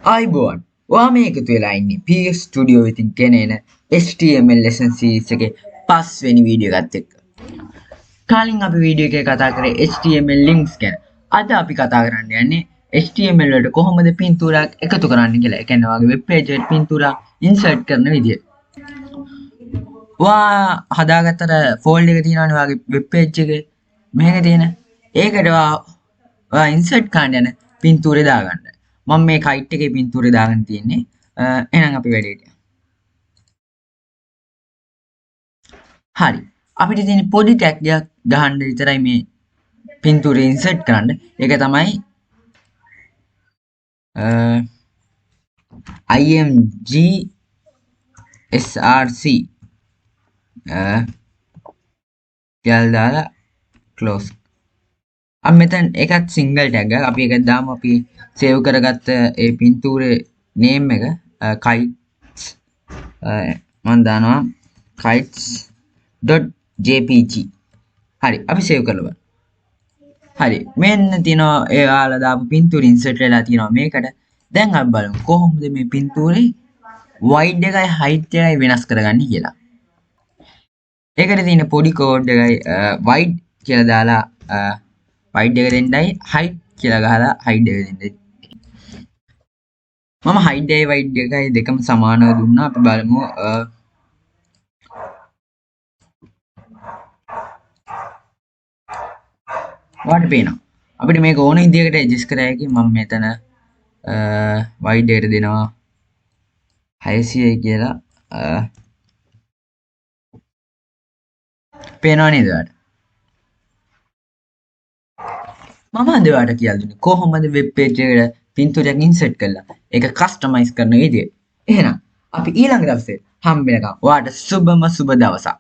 ආයිබෝන් ඔයා මේ එකතු වෙලා ඉන්නේ PS Studio විසින් ගෙනෙන HTML lesson series එකේ 5 වෙනි වීඩියෝ එකත් එක්ක. කලින් අපි වීඩියෝ එකේ කතා කරේ HTML links ගැන. අද අපි කතා කරන්න යන්නේ HTML වලට කොහොමද පින්තූරයක් එකතු කරන්න කියලා. ඒ කියන්නේ ඔයාගේ වෙබ් පේජ් එකට පින්තූරයක් insert කරන විදිය. ඔයා හදාගත්තට ෆෝල්ඩර් එක තියෙනවනේ ඔයාගේ වෙබ් පේජ් එකේ. මේක තියෙන. ඒකට ඔයා insert කරන්න යන පින්තූරේ දාගන්න. මම මේ කයිට් එකේ පින්තූරේ දාගෙන තියෙන්නේ. එහෙනම් අපි වැඩේට යමු. හරි. අපිට තියෙන පොඩි ටැග් එකක් ගහන්න විතරයි මේ පින්තූරේ ඉන්සර්ට් කරන්න. ඒක තමයි imgsrc කියලා දාලා close. अब මෙතන එකත් සිංගල් ටැග් එක අපි එක දාමු අපි සේව් කරගත්ත ඒ පින්තූරේ නේම් එක kites මම දානවා kites.jpg හරි අපි සේව් කරලා බලමු හරි මෙන්න තියෙනවා එයාලා දාපු පින්තූර ඉන්සර්ට් වෙලා තියෙනවා මේකට දැන් අපි බලමු කොහොමද මේ පින්තූරේ wide එකයි height එකයි වෙනස් කරගන්නේ කියලා ඒකට තියෙන පොඩි කෝඩ් එකයි wide කියලා දාලා wide එක දෙන්නයි height කියලා ගහලා height එක දෙන්නයි මම height එකයි wide එකයි දෙකම සමානව දුන්නා අපි බලමු වාට පේනවා අපිට මේක ඕන විදිහකට ඇඩ්ජස්ට් කරා හැකි මම මෙතන wide එකට දෙනවා 600යි කියලා පේනව නේද ඔයාලට මම අද ඔයාලට කියලා දුන්නේ කොහොමද වෙබ් පේජ් එකට පින්තූරයක් ඉන්සර්ට් කරලා ඒක කස්ටමයිස් කරන විදිය. එහෙනම් අපි ඊළඟ දවසේ හම්බ වෙනකම් ඔයාලට සුබම සුබ දවසක්.